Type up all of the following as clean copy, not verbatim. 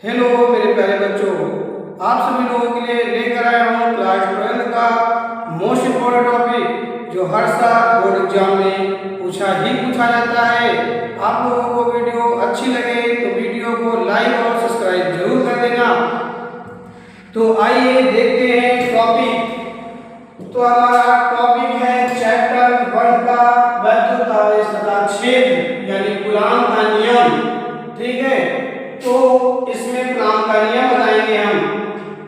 Hello मेरे प्यारे बच्चों, आप सभी लोगों के लिए लेकर आया हूँ क्लास 12 का मोस्ट इम्पोर्टेंट टॉपिक जो हर साल बोर्ड एग्जाम में पूछा जाता है। आप लोगों को वीडियो अच्छी लगे तो वीडियो को लाइक और सब्सक्राइब जरूर कर देना। तो आइए देखते हैं टॉपिक। तो हमारा टॉपिक है चैप्टर 1 का वैद्युत आवेश तथा क्षेत्र यानी कूलाम का नियम। ठीक है, तो इसमें कूलाम का नियम बनाएंगे हम।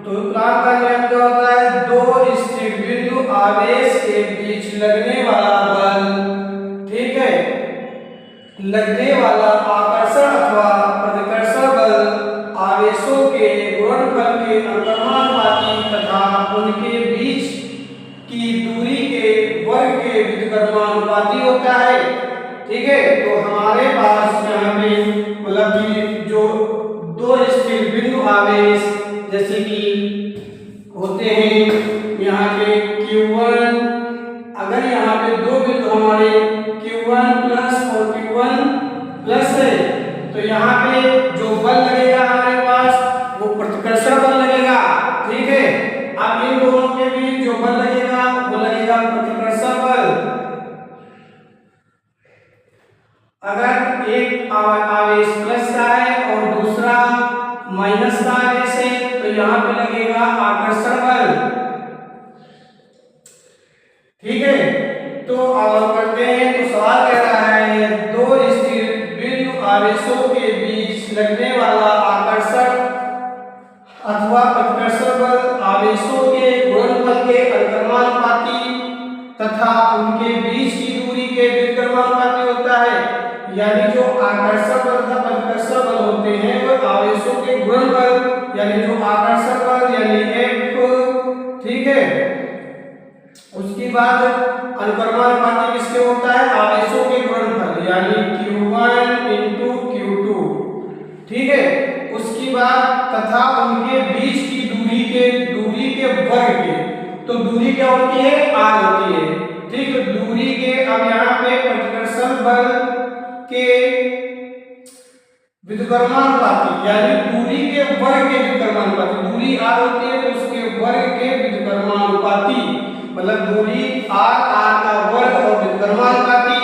तो कूलाम का नियम क्या होता है? दो स्थिर बिंदु आवेश के बीच लगने वाला बल, ठीक है, लगने वाला आकर्षण अथवा प्रतिकर्षण बल आवेशों के गुणनफल के अनुक्रमानुपाती तथा उनके बीच की दूरी के वर्ग के व्युत्क्रमानुपाती होता है। ठीक है, तो हमारे पास यहाँ पे मतलब कि जो दो स्थिर बिंदु आवेश जैसे कि होते हैं यहाँ पे Q1, अगर यहाँ पे दो बिंदु हमारे Q1 प्लस और Q1 प्लस है तो यहाँ पे जो बल लगेगा हमारे पास वो प्रतिकर्षण बल लगेगा। ठीक है, अब इन दोनों के बीच जो बल लगेगा वो लगेगा प्रतिकर्षण बल। अगर एक आवेश प्लस का है और दूसरा माइनस का आवेश है तो यहाँ पे लगेगा आकर्षण बल। ठीक है, तो अब करते हैं। तो सवाल कह रहा है दो स्थिर बिंदु आवेशों के बीच लगने वाला आकर्षण अथवा प्रतिकर्षण बल आवेशों के गुणनफल के अनुक्रमानुपाती तथा उनके बीच की दूरी के व्युत्क्रमानुपाती होता है। यानी जो आकर्षण बल तथा प्रतिकर्षण बल होते हैं वो आवेशों के गुणनफल यानी जो आकर्षण बल यानी F, ठीक है, उसके बाद अनुक्रमानुपाती किसके होता है? आवेशों के गुणनफल यानी Q1 into Q2। ठीक है, उसके बाद तथा उनके बीच की दूरी के वर्ग के, तो दूरी क्या होती है? R होती है। ठीक है, दूरी के, अब यहाँ पे प्रतिकर्षण बल के व्युत्क्रमानुपाती यानी दूरी के वर्ग के व्युत्क्रमानुपाती, दूरी R होती है तो उसके वर्ग के व्युत्क्रमानुपाती, मतलब दूरी R का वर्ग और व्युत्क्रमानुपाती,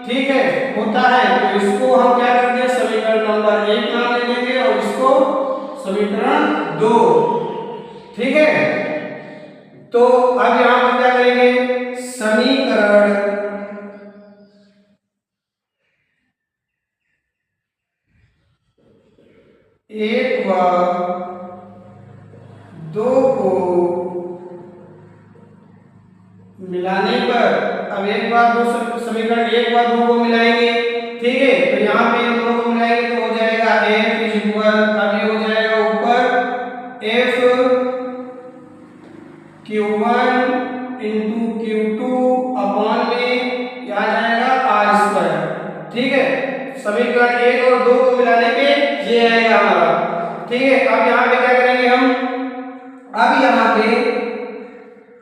ठीक है, होता है। तो इसको हम क्या करते हैं? समीकरण नंबर 1 मान लेंगे और इसको समीकरण 2। ठीक है, तो अब यहां पर क्या करेंगे? समीकरण 1 व 2 को मिलाने पर, अब एक बार दो समीकरण 1 व 2 को मिलाएंगे। ठीक है, तो यहाँ पे इन दोनों को मिलाएंगे तो हो जाएगा F इक्वल, अब ये हो जाएगा ऊपर F Q1 into Q2 upon में आ जाएगा R स्क्वायर। ठीक है, समीकरण 1 और 2 को मिलाने पे ये आएगा हमारा। ठीक है, अब यहाँ पे क्या करेंगे हम? अब यहाँ पे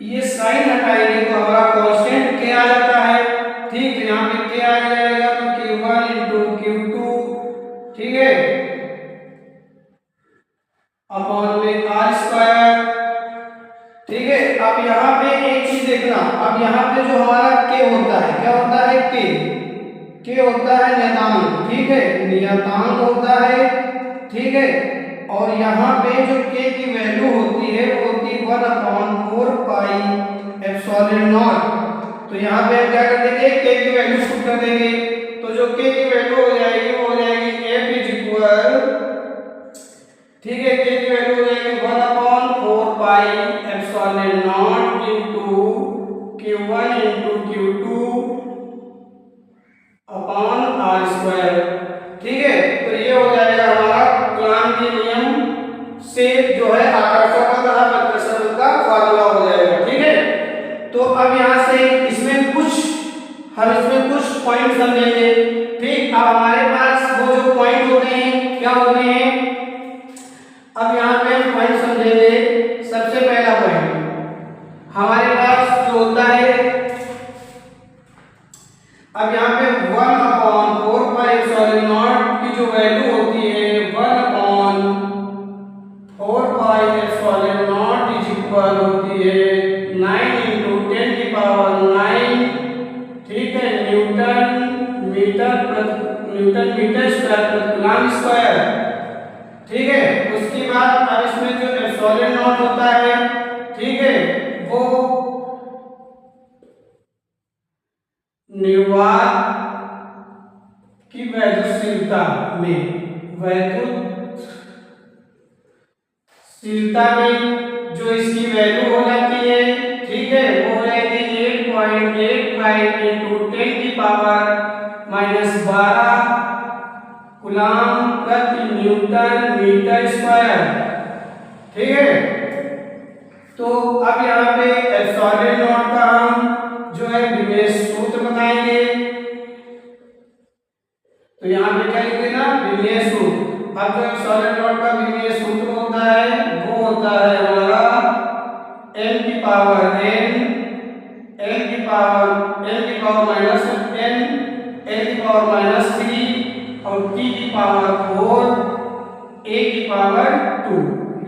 ये साइन हटाएंगे तो हमारा कांस्टेंट क्या आ जाता है? ठीक, तो यहाँ पे क्या आ जाएगा? तो Q1 into Q2, ठीक है, अपॉन में R स्क्वायर। ठीक है, अब यहाँ पे एक चीज देखना, अब यहाँ पे जो हमारा K होता है, क्या होता है? K होता है नियतांक। ठीक है, नियतांक होता है। ठीक है, और यहाँ पे जो K की वैल्यू होती है वो होती है 1/4 पाई एप्सिलॉन नॉट। तो यहाँ पे हम क्या कर देंगे? K की वैल्यू पुट कर देंगे, तो जो K की वैल्यू हो जाएगी वो हो जाएगी F इज इक्वल, ठीक है, K की वैल्यू हो जाएगी 1/4 pi epsilon not into Q1 into Q2 upon R square. ठीक है, तो ये हो जाएगा हमारा कूलाम के नियम से जो है आकर्षण बल तथा प्रतिकर्षण बल का फार्मूला हो जाएगा। ठीक है, तो अब यहाँ से इसमें कुछ पॉइंट समझेंगे। ठीक, अब हमारे पास वो जो पॉइंट होते हैं क्या होते हैं? अब यहाँ पे हम पॉइंट समझेंगे। सबसे पहला पॉइंट हमारे पास जो होता है, अब यहाँ पे 1/4 पाई एप्सिलॉन नॉट की जो वैल्यू होती है 1/4 by epsilon not is equal होती है 9 इंटू 10 की पावर 9, ठीक है, न्यूटन मीटर स्क्वायर प्रति कूलम स्क्वायर, ठीक है। उसके बाद अब इसमें जो एप्सिलॉन नॉट होता है, ठीक है, वो निर्वात की वैद्युतशीलता में जो इसकी वैल्यू हो जाती है, ठीक है, वो हो जाएगी 8.85 इंटू 10 की पावर -12 कूलम प्रति न्यूटन मीटर स्क्वायर, ठीक है। तो अब यहाँ पे एप्सिलॉन नॉट का हम जो है विमेय सूत्र बताएंगे। तो यहाँ पे क्या लिखेगा, विमेय सूत्र। अब जो एप्सिलॉन नॉट का विमेय सूत्र होता है वो होता है हमारा n की पावर n, n की पावर माइनस n, n की पावर -3 और t की पावर 4, a की पावर 2,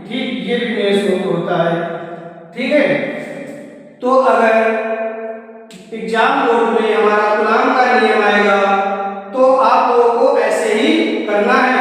ठीक, ये विमेय सूत्र होता है, ठीक है। तो अगर एग्जाम बोर्ड में हमारा कूलम का नियम आएगा तो आप लोगों को ऐसे ही करना है।